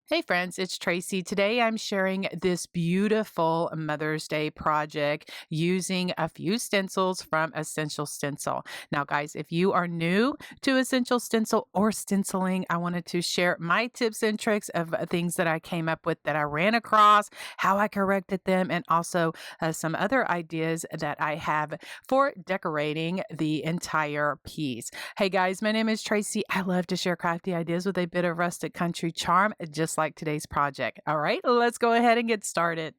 Hey friends, it's Tracy. Today I'm sharing this beautiful Mother's Day project using a few stencils from Essential Stencil. Now, guys, if you are new to Essential Stencil or stenciling, I wanted to share my tips and tricks of things that I came up with that I ran across, how I corrected them, and also some other ideas that I have for decorating the entire piece. Hey guys, my name is Tracy. I love to share crafty ideas with a bit of rustic country charm, just like today's project. All right, let's go ahead and get started.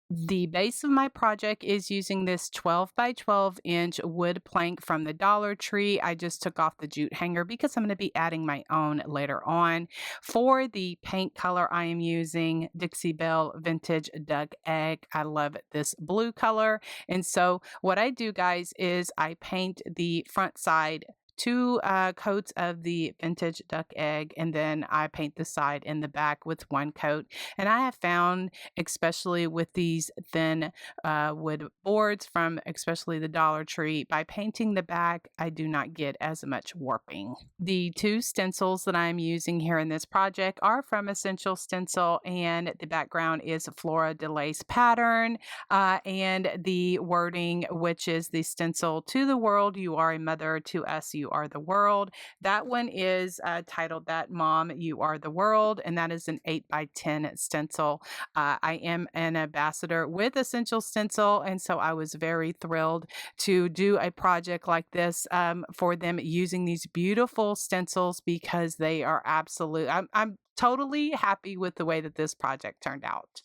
The base of my project is using this 12 by 12-inch wood plank from the Dollar Tree. I just took off the jute hanger because I'm going to be adding my own later on. For the paint color, I am using Dixie Belle Vintage Duck Egg. I love this blue color. And so what I do, guys, is I paint the front side two coats of the vintage duck egg, and then I paint the side and the back with one coat. And I have found, especially with these thin wood boards from especially the Dollar Tree, by painting the back, I do not get as much warping. The two stencils that I'm using here in this project are from Essential Stencil, and the background is Flora de Lace pattern, and the wording, which is the stencil to the world, you are a mother, to us, you are the world. That one is titled That Mom, You Are the World, and that is an 8 by 10 stencil. I am an ambassador with Essential Stencil, and so I was very thrilled to do a project like this for them using these beautiful stencils because they are absolute. I'm totally happy with the way that this project turned out.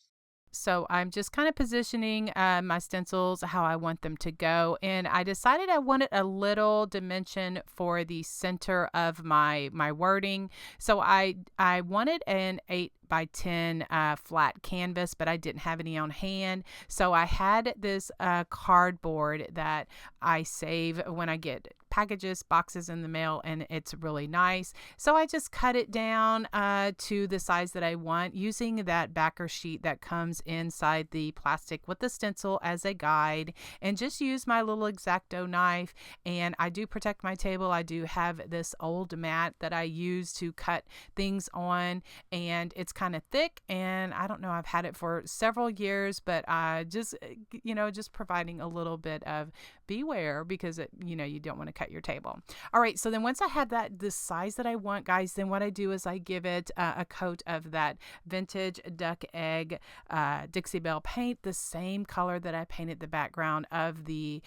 So I'm just kind of positioning my stencils how I want them to go. And I decided I wanted a little dimension for the center of my wording. So I wanted an 8 by 10 flat canvas, but I didn't have any on hand. So I had this cardboard that I save when I get packages, boxes in the mail, and it's really nice. So I just cut it down to the size that I want using that backer sheet that comes inside the plastic with the stencil as a guide, and just use my little X-Acto knife. And I do protect my table. I do have this old mat that I use to cut things on, and it's kind of thick, and I don't know, I've had it for several years, but just providing a little bit of beware because you don't want to cut your table. All right, so then once I have that the size that I want, guys, then what I do is I give it a coat of that vintage duck egg Dixie Belle paint, the same color that I painted the background of the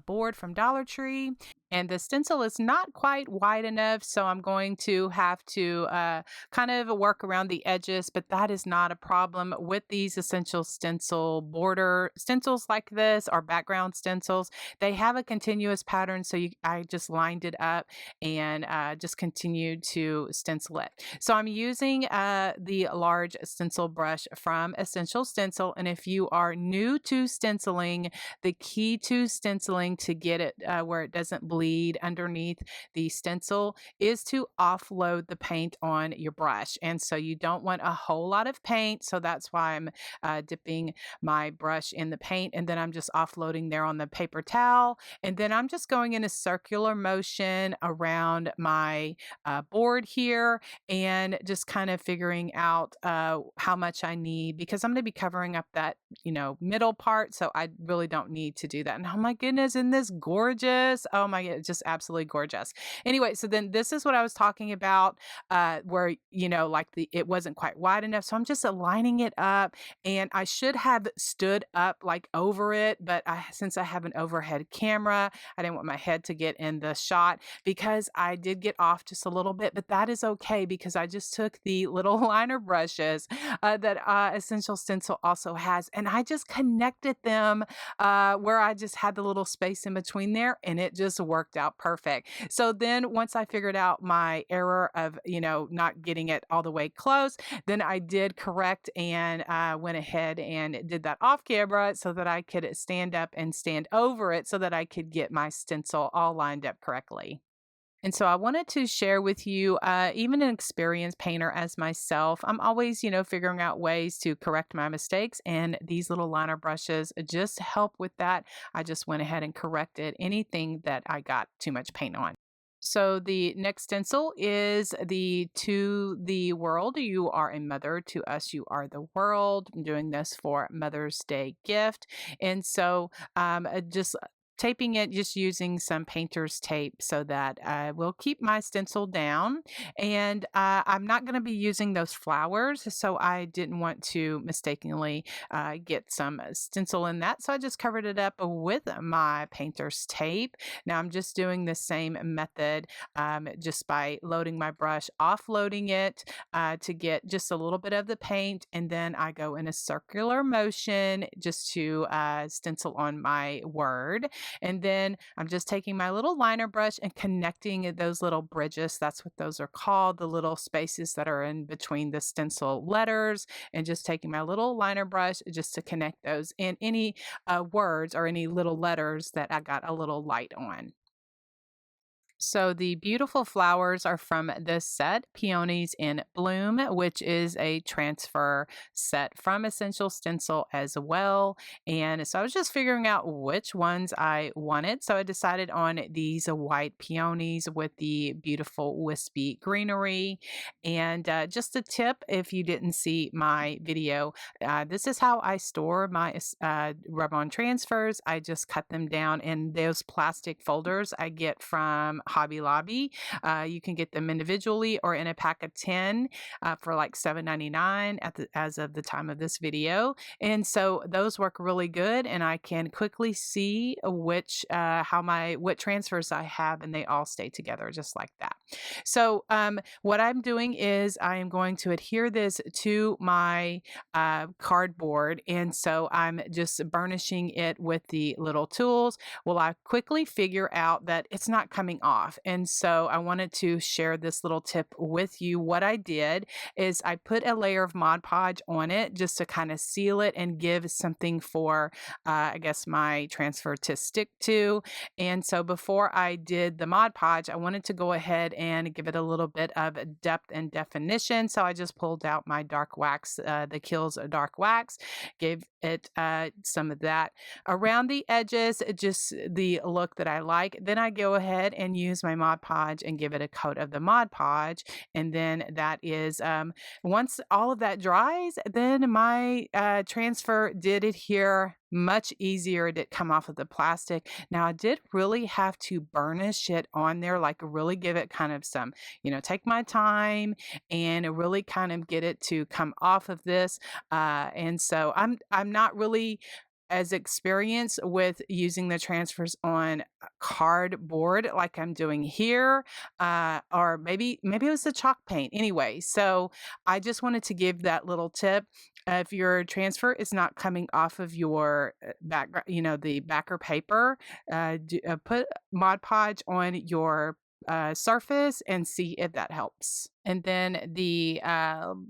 board from Dollar Tree. And the stencil is not quite wide enough, so I'm going to have to kind of work around the edges, but that is not a problem with these Essential Stencil border stencils like this, or background stencils. They have a continuous pattern, so I just lined it up and just continued to stencil it. So I'm using the large stencil brush from Essential Stencil, and if you are new to stenciling, the key to stenciling to get it where it doesn't bleed underneath the stencil is to offload the paint on your brush. And so you don't want a whole lot of paint, so that's why I'm dipping my brush in the paint, and then I'm just offloading there on the paper towel. And then I'm just going in a circular motion around my board here, and just kind of figuring out how much I need, because I'm going to be covering up that middle part, so I really don't need to do that. And oh my goodness, isn't this gorgeous? Oh my god, just absolutely gorgeous. Anyway, so then this is what I was talking about, where like it wasn't quite wide enough, so I'm just aligning it up, and I should have stood up like over it, but since I have an overhead camera, I didn't want my head to get in the shot, because I did get off just a little bit, but that is okay because I just took the little liner brushes that Essential Stencil also has, and I just connected them where I just had the little space in between there, and it just worked out perfect. So then once I figured out my error of not getting it all the way close, then I did correct and went ahead and did that off camera so that I could stand up and stand over it so that I could get my stencil all lined up correctly. And so I wanted to share with you, even an experienced painter as myself, I'm always, figuring out ways to correct my mistakes. And these little liner brushes just help with that. I just went ahead and corrected anything that I got too much paint on. So the next stencil is the To the World. You are a mother. To us, you are the world. I'm doing this for Mother's Day gift. And so just taping it, just using some painter's tape so that I will keep my stencil down. And I'm not going to be using those flowers. So I didn't want to mistakenly get some stencil in that. So I just covered it up with my painter's tape. Now I'm just doing the same method just by loading my brush, offloading it to get just a little bit of the paint, and then I go in a circular motion just to stencil on my word. And then I'm just taking my little liner brush and connecting those little bridges. That's what those are called, the little spaces that are in between the stencil letters, and just taking my little liner brush just to connect those in any words or any little letters that I got a little light on. So the beautiful flowers are from this set, Peonies in Bloom, which is a transfer set from Essential Stencil as well. And so I was just figuring out which ones I wanted. So I decided on these white peonies with the beautiful wispy greenery. And just a tip, if you didn't see my video, this is how I store my rub-on transfers. I just cut them down in those plastic folders I get from Hobby Lobby. You can get them individually or in a pack of 10 for like $7.99 as of the time of this video. And so those work really good, and I can quickly see what transfers I have, and they all stay together just like that. So what I'm doing is I am going to adhere this to my cardboard, and so I'm just burnishing it with the little tools. Well, I quickly figure out that it's not coming off. And so I wanted to share this little tip with you. What I did is I put a layer of Mod Podge on it just to kind of seal it and give something for, I guess, my transfer to stick to. And so before I did the Mod Podge, I wanted to go ahead and give it a little bit of depth and definition. So I just pulled out my dark wax, the Kiehl's dark wax, gave it some of that around the edges, just the look that I like. Then I go ahead and use my Mod Podge and give it a coat of the Mod Podge. And then that is, once all of that dries, then my transfer did adhere much easier to come off of the plastic. Now I did really have to burnish it on there, like really give it kind of some, take my time and really kind of get it to come off of this. And so I'm not really as experienced with using the transfers on cardboard like I'm doing here, or maybe it was the chalk paint anyway. So I just wanted to give that little tip. If your transfer is not coming off of your background, the backer paper, put Mod Podge on your surface and see if that helps. And then the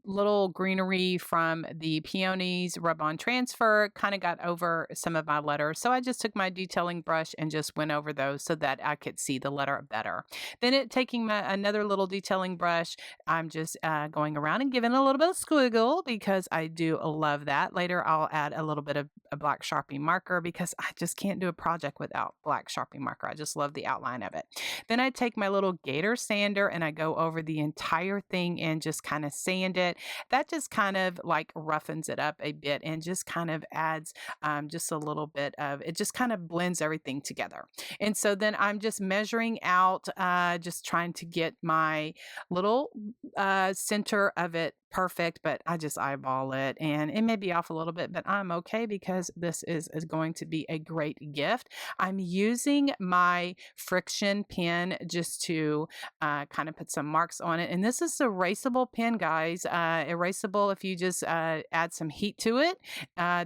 little greenery from the Peonies rub-on transfer kind of got over some of my letters. So I just took my detailing brush and just went over those so that I could see the letter better. Then taking another little detailing brush, I'm just going around and giving a little bit of squiggle because I do love that. Later, I'll add a little bit of a black Sharpie marker because I just can't do a project without black Sharpie marker. I just love the outline of it. Then I take my little gator sander and I go over the entire thing and just kind of sand it. That just kind of like roughens it up a bit and just kind of adds just a little bit of, it just kind of blends everything together. And so then I'm just measuring out, just trying to get my little center of it perfect, but I just eyeball it and it may be off a little bit, but I'm okay because this is going to be a great gift. I'm using my friction pen just to kind of put some marks on it. And this is erasable pen, guys. Erasable if you just add some heat to it.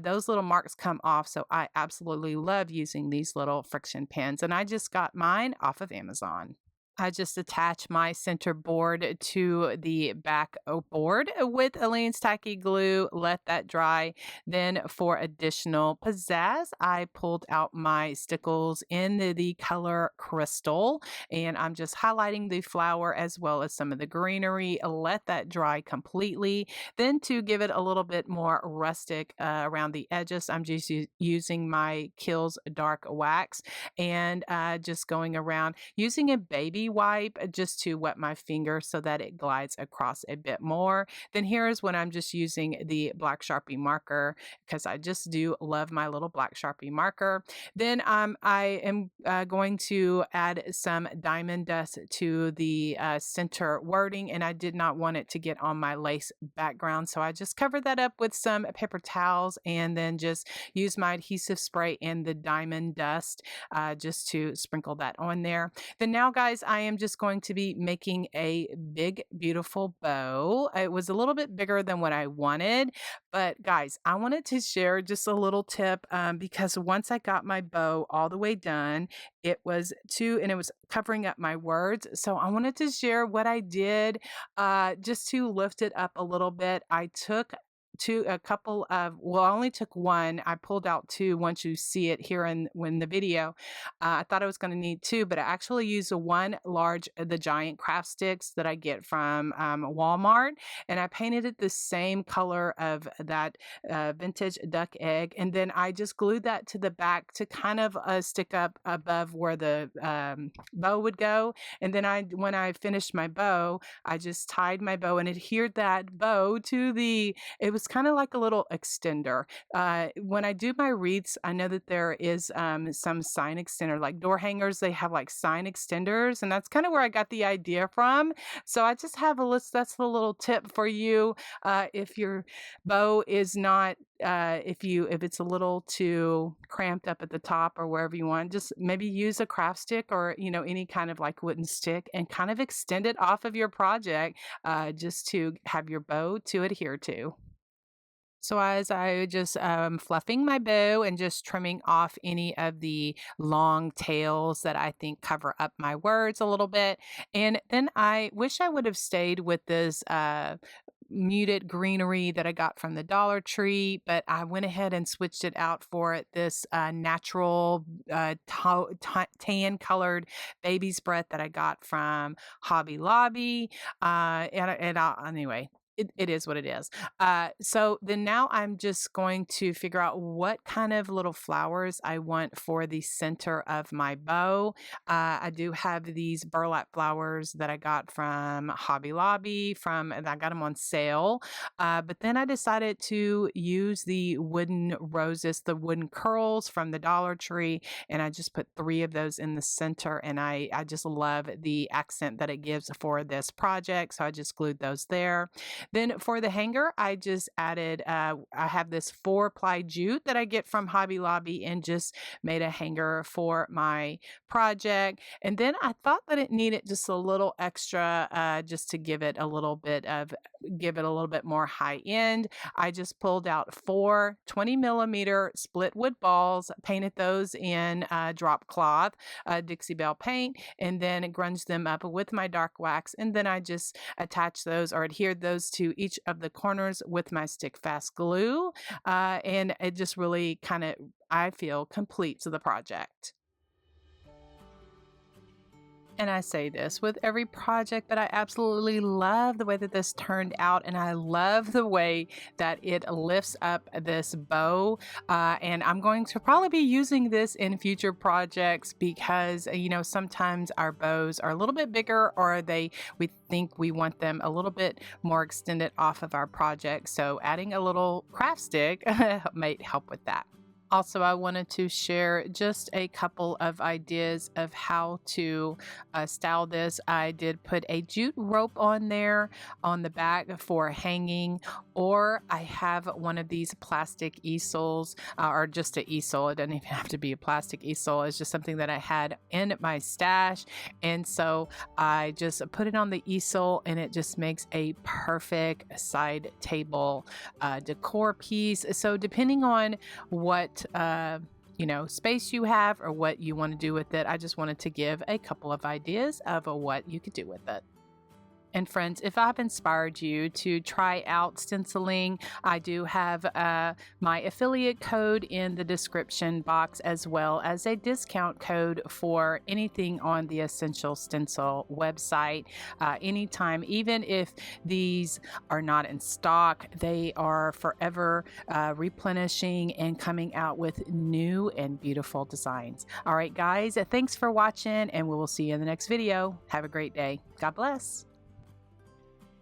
Those little marks come off. So I absolutely love using these little friction pens. And I just got mine off of Amazon. I just attach my center board to the back board with Aleene's tacky glue, let that dry. Then for additional pizzazz, I pulled out my stickles in the color Crystal, and I'm just highlighting the flower as well as some of the greenery. Let that dry completely. Then to give it a little bit more rustic around the edges, I'm just using my Kiehl's dark wax and just going around using a baby wipe just to wet my finger so that it glides across a bit more. Then here's when I'm just using the black Sharpie marker because I just do love my little black Sharpie marker. Then I am going to add some diamond dust to the center wording, and I did not want it to get on my lace background. So I just covered that up with some paper towels and then just use my adhesive spray and the diamond dust just to sprinkle that on there. Then now, guys, I am just going to be making a big, beautiful bow. It was a little bit bigger than what I wanted, but guys, I wanted to share just a little tip because once I got my bow all the way done, it was and it was covering up my words. So I wanted to share what I did just to lift it up a little bit. I took a couple of, well, I only took one. I pulled out two once you see it here in the video. I thought I was going to need two, but I actually used the giant craft sticks that I get from Walmart, and I painted it the same color of that vintage duck egg, and then I just glued that to the back to kind of stick up above where the bow would go. And then when I finished my bow, I just tied my bow and adhered that bow to it was kind of like a little extender. When I do my wreaths, I know that there is some sign extender, like door hangers, they have like sign extenders, and that's kind of where I got the idea from. So I just have a list. That's the little tip for you. If your bow is not, if it's a little too cramped up at the top or wherever you want, just maybe use a craft stick or, any kind of like wooden stick and kind of extend it off of your project just to have your bow to adhere to. So as I just fluffing my bow and just trimming off any of the long tails that I think cover up my words a little bit. And then I wish I would have stayed with this muted greenery that I got from the Dollar Tree, but I went ahead and switched it out for this natural tan colored baby's breath that I got from Hobby Lobby. Anyway, it is what it is. So then now I'm just going to figure out what kind of little flowers I want for the center of my bow. I do have these burlap flowers that I got from Hobby Lobby, and I got them on sale. But then I decided to use the wooden roses, the wooden curls from the Dollar Tree, and I just put 3 of those in the center, and I just love the accent that it gives for this project. So I just glued those there. Then for the hanger, I just added, I have this 4-ply jute that I get from Hobby Lobby and just made a hanger for my project. And then I thought that it needed just a little extra, just to give it a little bit more high end. I just pulled out 4 20mm split wood balls, painted those in drop cloth, Dixie Belle paint, and then grunged them up with my dark wax. And then I just attached those or adhered those to each of the corners with my stick fast glue. And it just really kind of, I feel, completes the project. And I say this with every project, but I absolutely love the way that this turned out. And I love the way that it lifts up this bow. And I'm going to probably be using this in future projects because, sometimes our bows are a little bit bigger or we think we want them a little bit more extended off of our project. So adding a little craft stick might help with that. Also, I wanted to share just a couple of ideas of how to style this. I did put a jute rope on there on the back for hanging, or I have one of these plastic easels, or just an easel. It doesn't even have to be a plastic easel. It's just something that I had in my stash. And so I just put it on the easel, and it just makes a perfect side table decor piece. So depending on what space you have or what you want to do with it, I just wanted to give a couple of ideas of what you could do with it. And friends, if I've inspired you to try out stenciling, I do have my affiliate code in the description box, as well as a discount code for anything on the Essential Stencil website. Anytime, even if these are not in stock, they are forever replenishing and coming out with new and beautiful designs. All right, guys, thanks for watching, and we will see you in the next video. Have a great day. God bless.